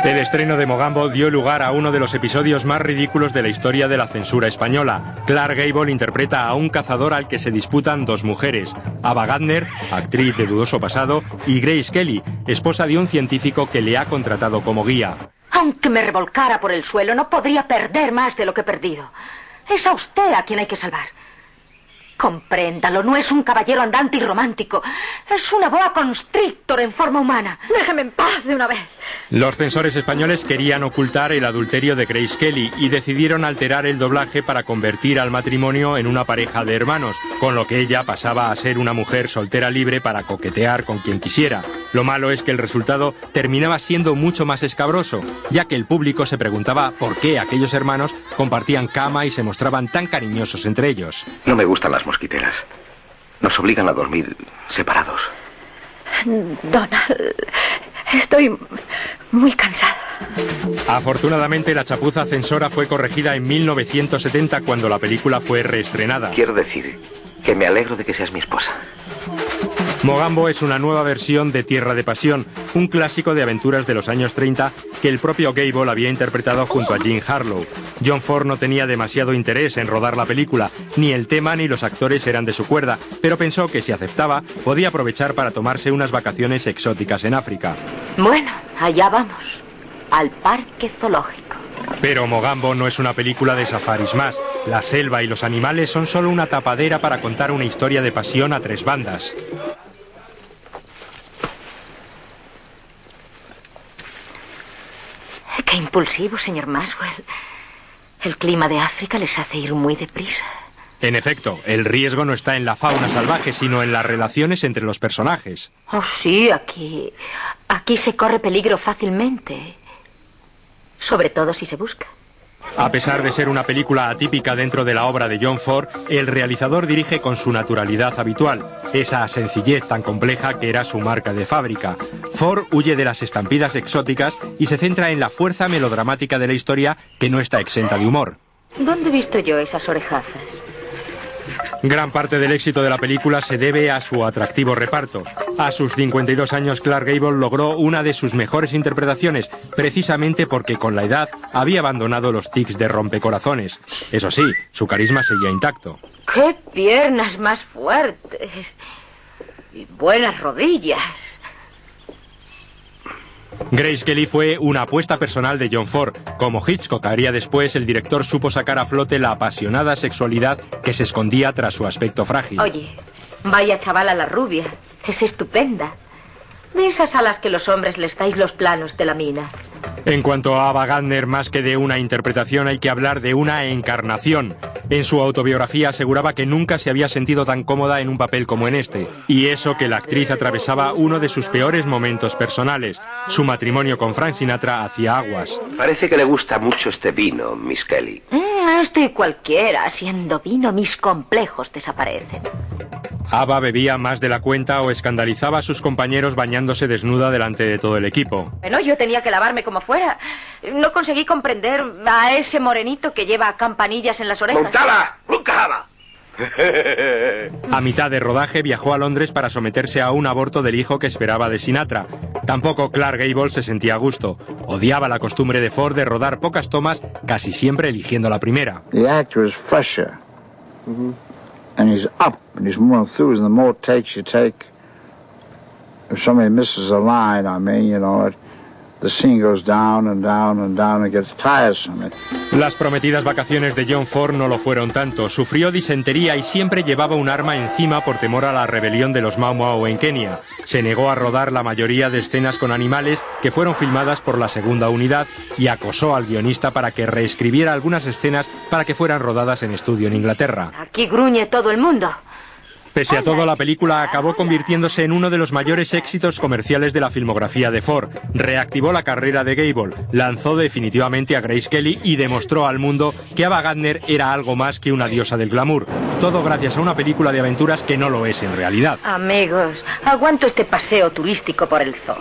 El estreno de Mogambo dio lugar a uno de los episodios más ridículos de la historia de la censura española. Clark Gable interpreta a un cazador al que se disputan dos mujeres, Ava Gardner, actriz de dudoso pasado, y Grace Kelly, esposa de un científico que le ha contratado como guía. Aunque me revolcara por el suelo, no podría perder más de lo que he perdido. Es a usted a quien hay que salvar. Compréndalo, no es un caballero andante y romántico. Es una boa constrictor en forma humana. Déjeme en paz de una vez. Los censores españoles querían ocultar el adulterio de Grace Kelly y decidieron alterar el doblaje para convertir al matrimonio en una pareja de hermanos, con lo que ella pasaba a ser una mujer soltera libre para coquetear con quien quisiera. Lo malo es que el resultado terminaba siendo mucho más escabroso, ya que el público se preguntaba por qué aquellos hermanos compartían cama y se mostraban tan cariñosos entre ellos. No me gustan las mosquiteras. Nos obligan a dormir separados. Donald, estoy muy cansada. Afortunadamente, la chapuza censora fue corregida en 1970 cuando la película fue reestrenada. Quiero decir que me alegro de que seas mi esposa. Mogambo es una nueva versión de Tierra de Pasión, un clásico de aventuras de los años 30 que el propio Gable había interpretado junto a Jean Harlow. John Ford no tenía demasiado interés en rodar la película, ni el tema ni los actores eran de su cuerda, pero pensó que si aceptaba, podía aprovechar para tomarse unas vacaciones exóticas en África. Bueno, allá vamos, al parque zoológico. Pero Mogambo no es una película de safaris más. La selva y los animales son solo una tapadera para contar una historia de pasión a tres bandas. Qué impulsivo, señor Maxwell. El clima de África les hace ir muy deprisa. En efecto, el riesgo no está en la fauna salvaje, sino en las relaciones entre los personajes. Oh, sí, aquí se corre peligro fácilmente. Sobre todo si se busca. A pesar de ser una película atípica dentro de la obra de John Ford, el realizador dirige con su naturalidad habitual, esa sencillez tan compleja que era su marca de fábrica. Ford huye de las estampidas exóticas y se centra en la fuerza melodramática de la historia, que no está exenta de humor. ¿Dónde he visto yo esas orejazas? Gran parte del éxito de la película se debe a su atractivo reparto. A sus 52 años, Clark Gable logró una de sus mejores interpretaciones, precisamente porque con la edad había abandonado los tics de rompecorazones. Eso sí, su carisma seguía intacto. ¡Qué piernas más fuertes! Y buenas rodillas. Grace Kelly fue una apuesta personal de John Ford. Como Hitchcock haría después, el director supo sacar a flote la apasionada sexualidad que se escondía tras su aspecto frágil. Oye, vaya chavala la rubia. Es estupenda. De esas a las que los hombres les dais los planos de la mina. En cuanto a Ava Gardner, más que de una interpretación hay que hablar de una encarnación. En su autobiografía aseguraba que nunca se había sentido tan cómoda en un papel como en este. Y eso que la actriz atravesaba uno de sus peores momentos personales. Su matrimonio con Frank Sinatra hacía aguas. Parece que le gusta mucho este vino, Miss Kelly. Estoy cualquiera. Siendo vino, mis complejos desaparecen. Ava bebía más de la cuenta o escandalizaba a sus compañeros bañándose desnuda delante de todo el equipo. Bueno, yo tenía que lavarme como fuera. No conseguí comprender a ese morenito que lleva campanillas en las orejas. ¡Montala! ¡Lucaba! A mitad de rodaje viajó a Londres para someterse a un aborto del hijo que esperaba de Sinatra. Tampoco Clark Gable se sentía a gusto. Odiaba la costumbre de Ford de rodar pocas tomas, casi siempre eligiendo la primera. The actor is fresher. And he's up, and he's more enthused, and the more takes you take. If somebody misses a line, the scene goes down and down and down and gets tiresome. Las prometidas vacaciones de John Ford no lo fueron tanto. Sufrió disentería y siempre llevaba un arma encima por temor a la rebelión de los Mau Mau en Kenia. Se negó a rodar la mayoría de escenas con animales que fueron filmadas por la segunda unidad y acosó al guionista para que reescribiera algunas escenas para que fueran rodadas en estudio en Inglaterra. Aquí gruñe todo el mundo. Pese a todo, la película acabó convirtiéndose en uno de los mayores éxitos comerciales de la filmografía de Ford. Reactivó la carrera de Gable, lanzó definitivamente a Grace Kelly y demostró al mundo que Ava Gardner era algo más que una diosa del glamour. Todo gracias a una película de aventuras que no lo es en realidad. Amigos, aguanto este paseo turístico por el zoo.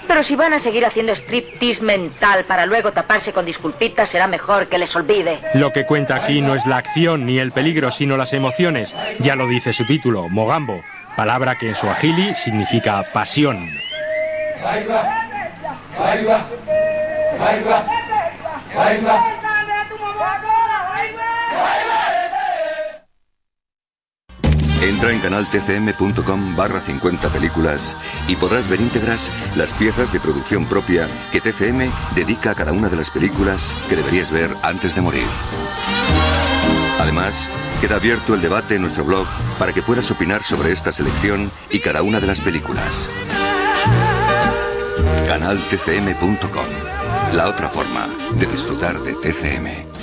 Pero si van a seguir haciendo striptease mental para luego taparse con disculpitas, será mejor que les olvide. Lo que cuenta aquí no es la acción ni el peligro, sino las emociones. Ya lo dice su título, Mogambo. palabra que en suajili significa pasión. Entra en canaltcm.com/50 películas y podrás ver íntegras las piezas de producción propia que TCM dedica a cada una de las películas que deberías ver antes de morir. Además, queda abierto el debate en nuestro blog para que puedas opinar sobre esta selección y cada una de las películas. canaltcm.com, la otra forma de disfrutar de TCM.